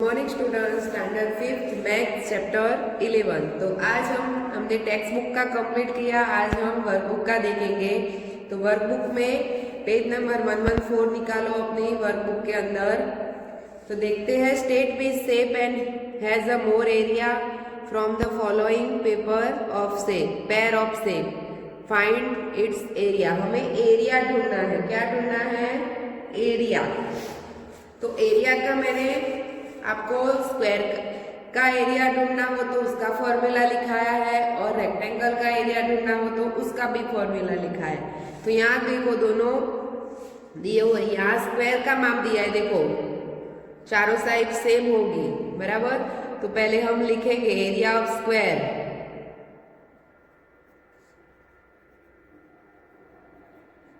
Morning student standard 5th math chapter 11। तो आज हमने टेक्स्ट बुक का कंप्लीट किया। आज हम वर्कबुक का देखेंगे। तो वर्कबुक में पेज नंबर 114 निकालो अपनी वर्कबुक के अंदर। तो देखते हैं state which shape and has a more area from the following paper of shape pair of shape find its area. हमें एरिया ढूंढना है। क्या ढूंढना है? एरिया। तो एरिया का मैंने आपको स्क्वायर का एरिया ढूंढना हो तो उसका फॉर्मूला लिखाया है और रेक्टेंगल का एरिया ढूंढना हो तो उसका भी फॉर्मूला लिखा है। तो यहाँ देखो दोनों दिए हुए, यहाँ स्क्वायर का माप दिया है। देखो चारों साइड सेम होगी, बराबर। तो पहले हम लिखेंगे एरिया ऑफ स्क्वायर।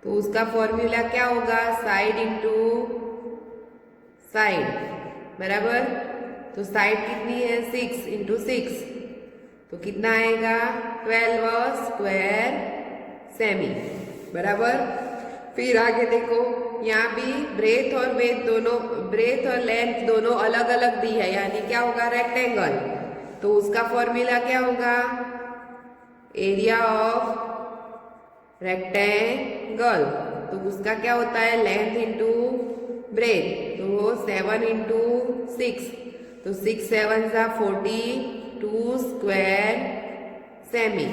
तो उसका फॉर्मूला क्या होगा? साइड इंटू साइड, बराबर। तो साइड कितनी है? 6 इंटू 6, तो कितना आएगा? 12 स्क्वायर सेमी, बराबर। फिर आगे देखो, यहाँ भी ब्रेथ और ब्रेथ और लेंथ दोनों अलग अलग दी है, यानी क्या होगा? रेक्टेंगल। तो उसका फॉर्मूला क्या होगा? Area of rectangle. तो उसका क्या होता है? Length into breadth. तो 7 इंटू 6, तो 6 7 जा 42 स्क्वायर सेमी,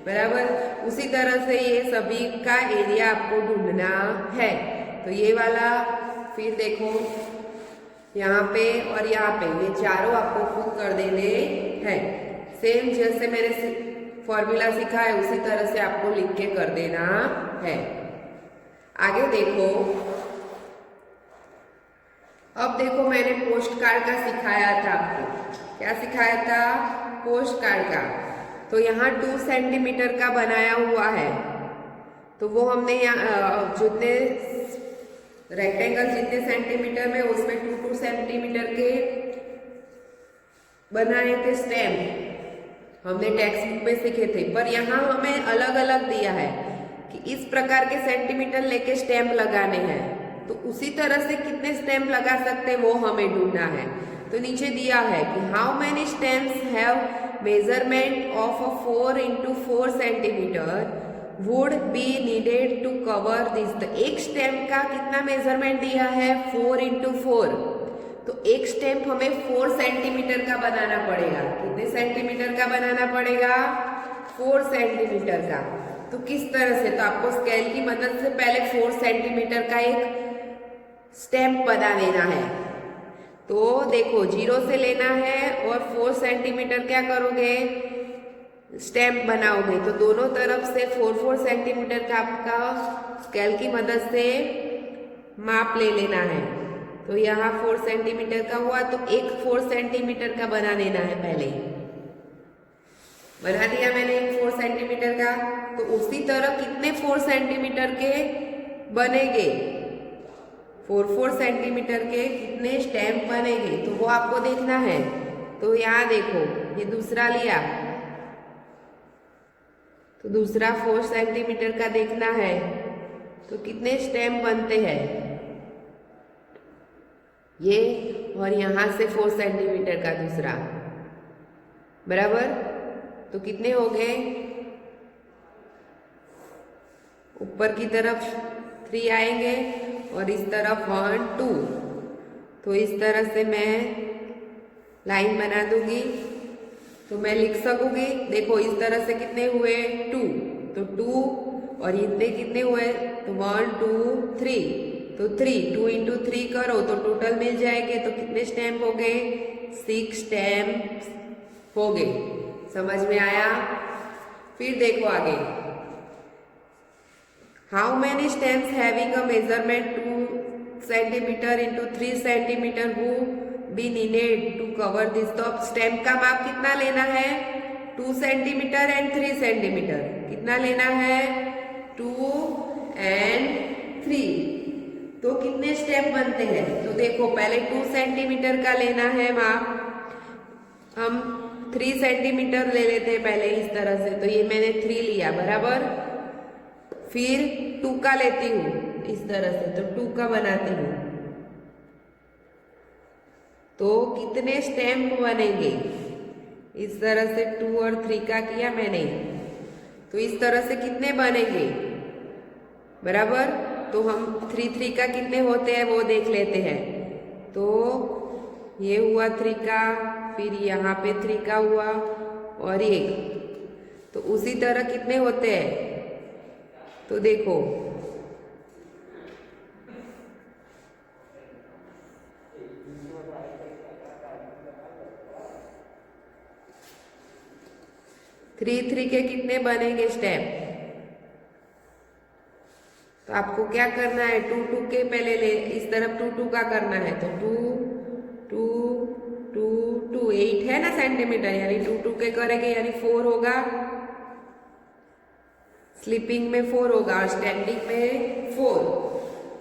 बराबर। उसी तरह से ये सभी का एरिया आपको ढूंढना है। तो ये वाला फिर देखो यहाँ पे और यहाँ पे, ये चारों आपको खुद कर देने हैं। सेम जैसे मैंने फॉर्मूला सीखा है उसी तरह से आपको लिख के कर देना है। आगे देखो, अब देखो मैंने पोस्ट कार्ड का सिखाया था आपको। क्या सिखाया था? पोस्ट कार्ड का। तो यहाँ 2 सेंटीमीटर का बनाया हुआ है। तो वो हमने यहाँ जितने रेक्टेंगल जितने सेंटीमीटर में, उसमें 2 सेंटीमीटर के बनाए थे स्टैम्प। हमने टेक्स्ट बुक में सीखे थे, पर यहाँ हमें अलग अलग दिया है कि इस प्रकार के सेंटीमीटर लेके स्टैम्प लगाने हैं। तो उसी तरह से कितने स्टैम्प लगा सकते हैं वो हमें ढूंढना है। तो नीचे दिया है कि how many stamps have measurement of a 4 into 4 centimetre would be needed to cover this. तो एक स्टैम्प का कितना मेजरमेंट दिया है? 4 इंटू 4। तो एक स्टैम्प हमें 4 सेंटीमीटर का बनाना पड़ेगा। कितने सेंटीमीटर का बनाना पड़ेगा? 4 सेंटीमीटर का। तो किस तरह से? तो आपको स्केल की मदद से पहले 4 सेंटीमीटर का एक स्टैम्प बना लेना है। तो देखो 0 से लेना है और 4 सेंटीमीटर क्या करोगे? स्टैम्प बनाओगे। तो दोनों तरफ से 4 सेंटीमीटर का आपका स्केल की मदद से माप ले लेना है। तो यहाँ 4 सेंटीमीटर का हुआ, तो एक 4 सेंटीमीटर का बना लेना है। पहले बना दिया मैंने एक 4 सेंटीमीटर का। तो उसी तरह कितने 4 सेंटीमीटर के बनेंगे? 4 सेंटीमीटर के कितने स्टैम्प बनेंगे? तो वो आपको देखना है। तो यहाँ देखो, ये दूसरा लिया, तो दूसरा 4 सेंटीमीटर का देखना है। तो कितने स्टैम्प बनते हैं? ये और यहाँ से 4 सेंटीमीटर का दूसरा, बराबर। तो कितने हो गए? ऊपर की तरफ 3 आएंगे और इस तरफ 1 2। तो इस तरह से मैं लाइन बना दूंगी तो मैं लिख सकूंगी। देखो इस तरह से कितने हुए? 2। तो 2 और इतने कितने हुए? तो 1 2 3। तो 3 2 इंटू 3 करो तो टोटल मिल जाएंगे। तो कितने स्टैम्प हो गए? 6 स्टैम्प हो गए। समझ में आया? फिर देखो आगे, how many stamps having a measurement 2 centimetre into 3 centimetre would be needed to cover this. तो अब स्टैम्प का माप कितना लेना है? 2 सेंटीमीटर एंड 3 सेंटीमीटर। कितना लेना है? 2 एंड 3। तो कितने स्टैम्प बनते हैं? तो देखो पहले 2 सेंटीमीटर का लेना है माप। हम 3 सेंटीमीटर ले लेते हैं पहले इस तरह से। तो ये मैंने 3 लिया, बराबर। फिर 2 का लेती हूँ इस तरह से, तो 2 का बनाती हूँ। तो कितने स्टैम्प बनेंगे। इस तरह से 2 और 3 का किया मैंने, तो इस तरह से कितने बनेंगे बराबर। तो हम 3 का कितने होते हैं वो देख लेते हैं। तो ये हुआ 3 का, फिर यहाँ पे 3 का हुआ और एक, तो उसी तरह कितने होते हैं। तो देखो थ्री के कितने बनेंगे स्टेप। तो आपको क्या करना है, 2 के पहले ले, इस तरफ 2 का करना है। तो 2 8 है ना सेंटीमीटर, यानी 2 के करेंगे यानी 4 होगा। स्लीपिंग में 4 होगा और स्टैंडिंग में 4।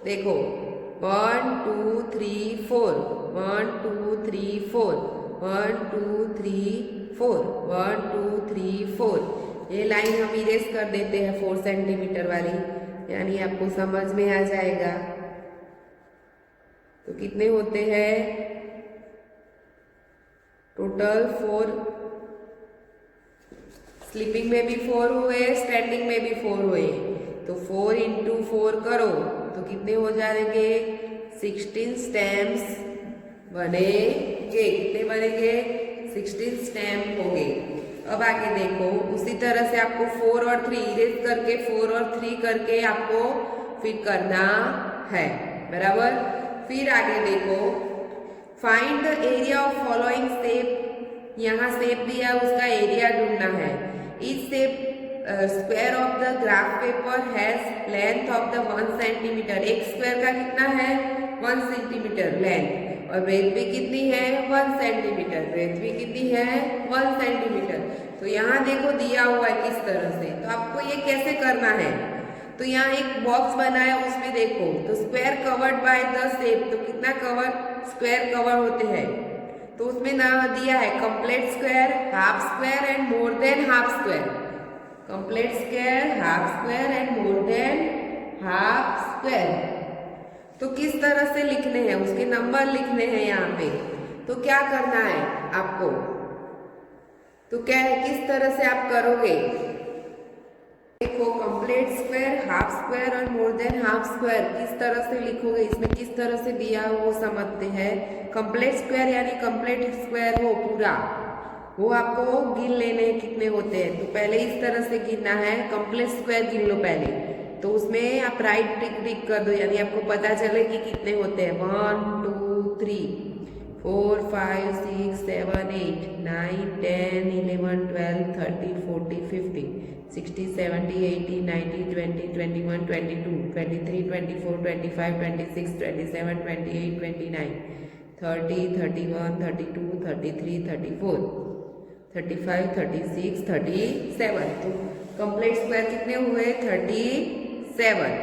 देखो 1 2 3 4, 1 2 3 4, 1 2 3 4, 1 2 3 4। ये लाइन हम इरेज कर देते हैं 4 सेंटीमीटर वाली, यानी आपको समझ में आ जाएगा। तो कितने होते हैं टोटल 4। स्लीपिंग में भी 4 हुए, स्टैंडिंग में भी 4 हुए। तो 4 इंटू 4 करो तो कितने हो जाएंगे, 16 स्टैम्प्स बनेंगे। कितने बनेंगे, 16 स्टैम्प होंगे। अब आगे देखो, उसी तरह से आपको 4 और 3 इरेज करके 4 और 3 करके आपको फिर करना है बराबर। फिर आगे देखो, find the area of following shape. यहाँ शेप दिया, उसका एरिया ढूंढना है। इस shape square of the graph paper has length of the 1 centimetre. एक स्क्वायर का कितना है 1 सेंटीमीटर लेंथ, और ब्रेथ भी कितनी है 1 सेंटीमीटर। ब्रेथ भी कितनी है 1 सेंटीमीटर। तो यहाँ देखो दिया हुआ है किस तरह से, तो आपको ये कैसे करना है। तो यहाँ एक बॉक्स बना है, उसमें देखो तो square covered by the shape. तो कितना कवर स्क्वायर कवर होते हैं, तो उसमें ना दिया है complete square, half square and more than half square. Complete square, half square and more than half square. तो किस तरह से लिखने हैं, उसके नंबर लिखने हैं यहाँ पे। तो क्या करना है आपको, तो क्या है किस तरह से आप करोगे। देखो कंप्लीट स्क्वायर, हाफ स्क्वायर और मोर देन हाफ स्क्वायर किस तरह से लिखोगे, इसमें किस तरह से दिया वो समझते हैं। कंप्लीट स्क्वायर यानी कंप्लीट स्क्वायर हो पूरा, वो आपको गिन लेने कितने होते हैं। तो पहले इस तरह से गिनना है, कंप्लीट स्क्वायर गिन लो पहले। तो उसमें आप राइट टिक कर दो, यानी आपको पता चले कि कितने होते हैं। 1 2 3 4 5 6 7 8 9 10 11 12 13 14 15 16 17 18 19 20 21 22 23 24 25 26 27 28 29 30 31 32 33 34 35 36 37। तो कंप्लीट स्क्वायर कितने हुए 37।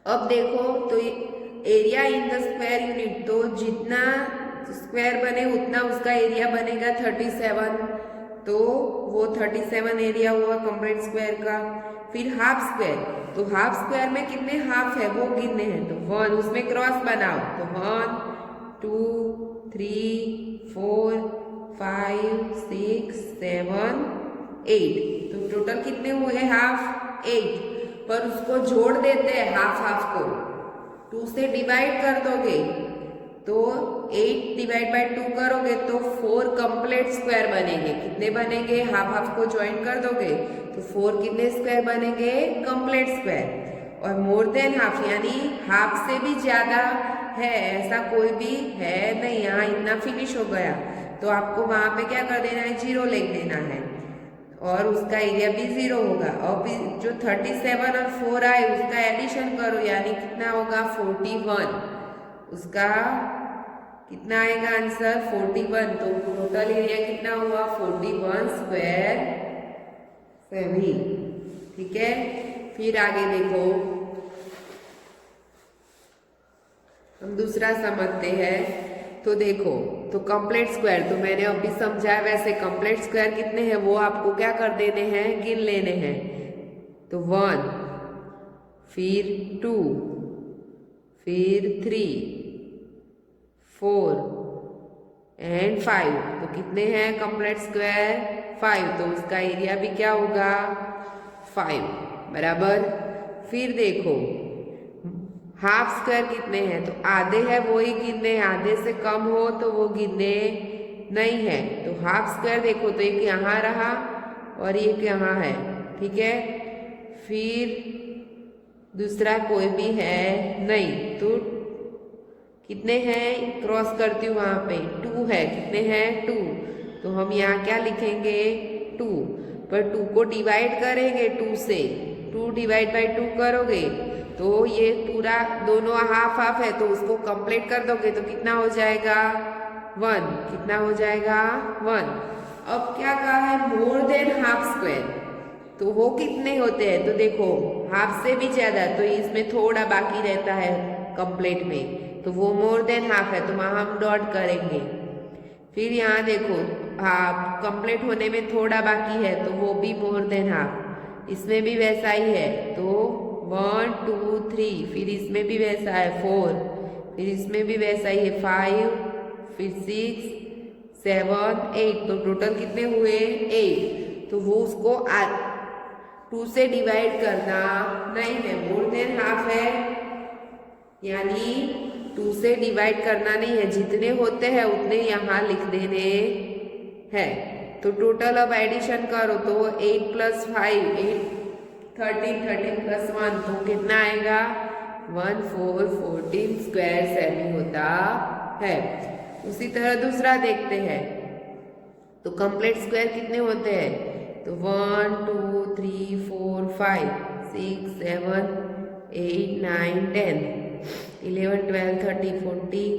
अब देखो तो area in the square unit, तो जितना स्क्वायर बने उतना उसका एरिया बनेगा 37। तो वो 37 एरिया हुआ कंप्लीट स्क्वायर का। फिर हाफ स्क्वायर, तो हाफ स्क्वायर में कितने हाफ है वो गिनने हैं। तो 1, उसमें क्रॉस बनाओ। तो 1 2 3 4 5 6 7 8। तो टोटल कितने हुए हाफ 8। पर उसको जोड़ देते हैं हाफ हाफ को, 2 से डिवाइड कर दोगे तो 8 डिवाइड बाय 2 करोगे तो 4 कंप्लीट स्क्वायर बनेंगे। कितने बनेंगे, हाफ हाफ को ज्वाइन कर दोगे तो 4 कितने स्क्वायर बनेंगे कंप्लीट स्क्वायर। और मोर देन हाफ यानी हाफ से भी ज्यादा है ऐसा कोई भी है नहीं, यहाँ इतना फिनिश हो गया। तो आपको वहां पे क्या कर देना है 0 लिख देना है, और उसका एरिया भी 0 होगा। और जो 37 और 4 आए उसका एडिशन करो, यानी कितना होगा 41। उसका कितना आएगा आंसर 41। तो टोटल एरिया कितना हुआ 41 स्क्वायर सेमी। ठीक है, फिर आगे देखो हम दूसरा समझते हैं। तो देखो तो कंप्लीट स्क्वायर तो मैंने अभी समझाया, वैसे कंप्लीट स्क्वायर कितने हैं वो आपको क्या कर देने हैं गिन लेने हैं। तो 1 फिर 2 फिर 3 4 एंड 5। तो कितने हैं कंप्लीट स्क्वायर? 5। तो उसका एरिया भी क्या होगा? 5 बराबर। फिर देखो हाफ स्क्वायर कितने हैं? तो आधे हैं वो ही गिनने, आधे से कम हो तो वो गिनने नहीं है। तो हाफ स्क्वायर देखो तो एक यहाँ रहा और एक यहाँ है, ठीक है। फिर दूसरा कोई भी है नहीं, तो कितने हैं क्रॉस करती हूँ वहाँ पे? 2 है। कितने हैं? 2। तो हम यहाँ क्या लिखेंगे? 2। पर 2 को डिवाइड करेंगे 2 से, 2 डिवाइड बाई 2 करोगे तो ये पूरा दोनों हाफ हाफ है, तो उसको कंप्लीट कर दोगे तो कितना हो जाएगा? 1। कितना हो जाएगा? 1। अब क्या कहा है? More than half square. तो वो कितने होते हैं? तो देखो हाफ से भी ज्यादा, तो इसमें थोड़ा बाकी रहता है कंप्लीट में, तो वो मोर देन हाफ है, तो वहां हम डॉट करेंगे। फिर यहाँ देखो हाफ कंप्लीट होने में थोड़ा बाकी है, तो वो भी मोर देन हाफ। इसमें भी वैसा ही है, तो 1 2 3। फिर इसमें भी वैसा है 4। फिर इसमें भी वैसा ही है 5। फिर 6 7 8। तो टोटल कितने हुए? 8। तो वो उसको 2 से डिवाइड करना नहीं है, मोर देन हाफ है, यानी 2 से डिवाइड करना नहीं है। जितने होते हैं उतने यहाँ लिख देने हैं। तो टोटल अब एडिशन करो तो 8 + 5 8 13 13 + 1 तो कितना आएगा? 1 4 14 स्क्वायर सेमी होता है। उसी तरह दूसरा देखते हैं। तो कंप्लीट स्क्वायर कितने होते हैं? तो 1 2 3 4 5 6 7 8 9 10 11 12 13 40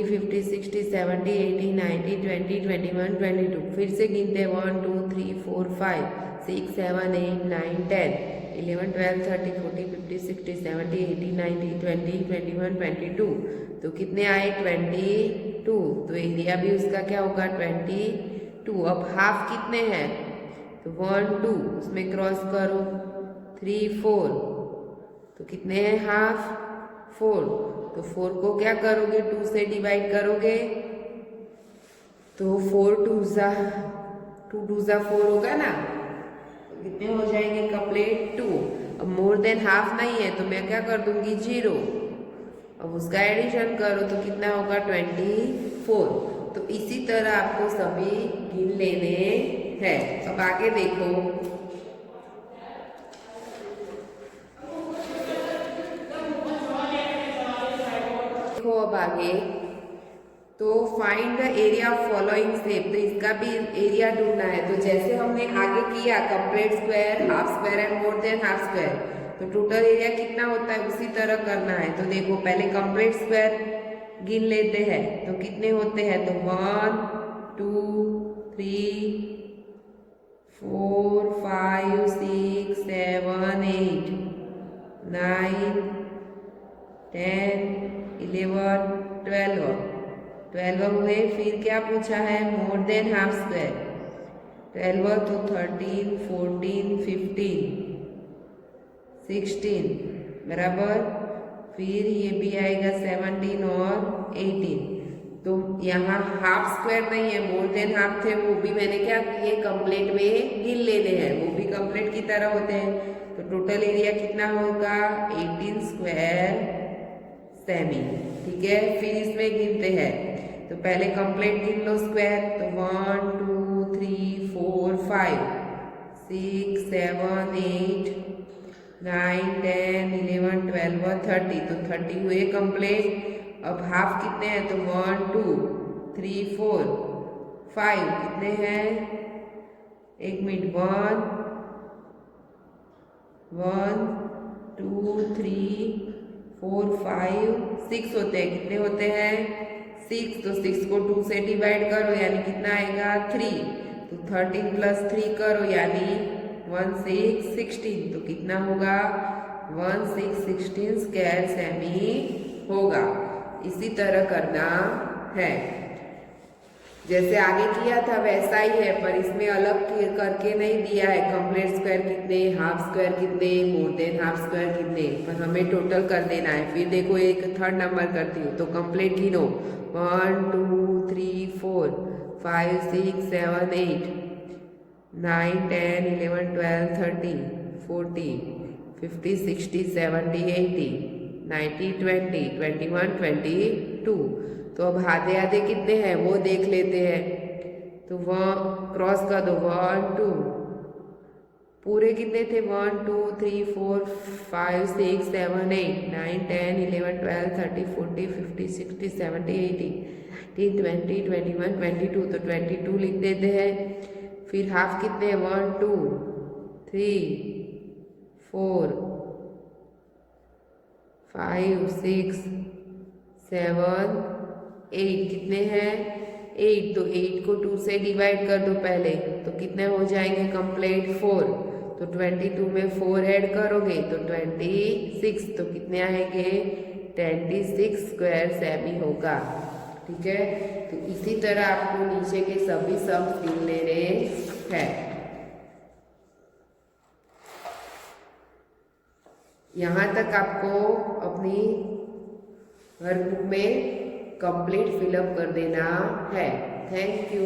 50 60 70 80 90 20 21 22। फिर से गिनते 1 2 3 4 5 6 7 8 9 10 11 12 13 40 50 60 70 80 90 20 21 22। तो कितने आए? 22। तो एरिया भी उसका क्या होगा? 22। अब हाफ कितने हैं? तो 1 2, उसमें क्रॉस करो 3 4। तो कितने हैं हाफ? 4। तो 4 को क्या करोगे? 2 से डिवाइड करोगे तो 4 2 जा 4 होगा ना, तो कितने हो जाएंगे कंप्लीट? 2। अब मोर देन हाफ नहीं है तो मैं क्या कर दूंगी? 0। अब उसका एडिशन करो तो कितना होगा? 24। तो इसी तरह आपको सभी गिन लेने हैं। अब आगे देखो, अब आगे तो find the area of following shape. तो इसका भी एरिया ढूंढना है। तो जैसे हमने आगे किया complete square, half square and more than half square, तो टोटल एरिया कितना होता है उसी तरह करना है। तो देखो पहले कंप्लीट स्क्वायर गिन लेते हैं तो कितने होते हैं? तो 1 2 3 4 5 6 7 8 9 10 11 12 हुए। फिर क्या पूछा है? More than half square. 12 तो 13 14 15 16 बराबर। फिर ये भी आएगा 17 और 18। तो यहाँ हाफ स्क्वायर नहीं है, मोर देन हाफ थे, वो भी मैंने क्या किए? कंप्लीट में गिन लेने हैं, वो भी कंप्लीट की तरह होते हैं। तो टोटल एरिया कितना होगा? 18 स्क्वायर सेमी, ठीक है। फिर इसमें गिनते हैं तो पहले कंप्लीट गिन लो स्क्वायर। तो 1 2 3 4 5 6 7 8 9 10 11 12 30। तो 30 हुए कंप्लीट। अब हाफ कितने हैं? तो 1 2 3 4 5 कितने हैं? एक मिनट, 1 1 2 3 4 5 6 होते हैं। कितने होते हैं? 6। तो 6 को 2 से डिवाइड करो यानी कितना आएगा? 3। तो 13 + 3 करो यानी 1 6 16। तो कितना होगा? 1 6 16 स्क्वायर सेमी होगा। इसी तरह करना है। जैसे आगे किया था वैसा ही है, पर इसमें अलग करके नहीं दिया है। कंप्लीट स्क्वायर कितने, हाफ स्क्वायर कितने, मोर देन हाफ स्क्वायर कितने, पर हमें टोटल कर देना है। फिर देखो एक थर्ड नंबर करती हूँ तो कंप्लीट गिनो, 1 2 3 4 5 6 7 8 9 10 11 12 13 14 15 16 17 18 19 20 21 22। तो अब आधे आधे कितने हैं वो देख लेते हैं। तो वह क्रॉस कर दो, 1 2, पूरे कितने थे, 1 2 3 4 5 6 7 8 9 10 11 12 13 14 15 16 17 18 19 20 21 22। तो 22 लिख देते हैं। फिर हाफ कितने, 1 2 3 4 5 6 7 8, कितने हैं 8। तो 8 को 2 से डिवाइड कर दो पहले, तो कितने हो जाएंगे कंप्लीट 4। तो 22 में 4 ऐड करोगे तो 26। तो कितने आएंगे 26 स्क्वायर सेमी होगा। ठीक है, तो इसी तरह आपको नीचे के सभी सम्स गिन लेने हैं। यहाँ तक आपको अपनी वर्कबुक में कंप्लीट फिलअप कर देना है। Thank you.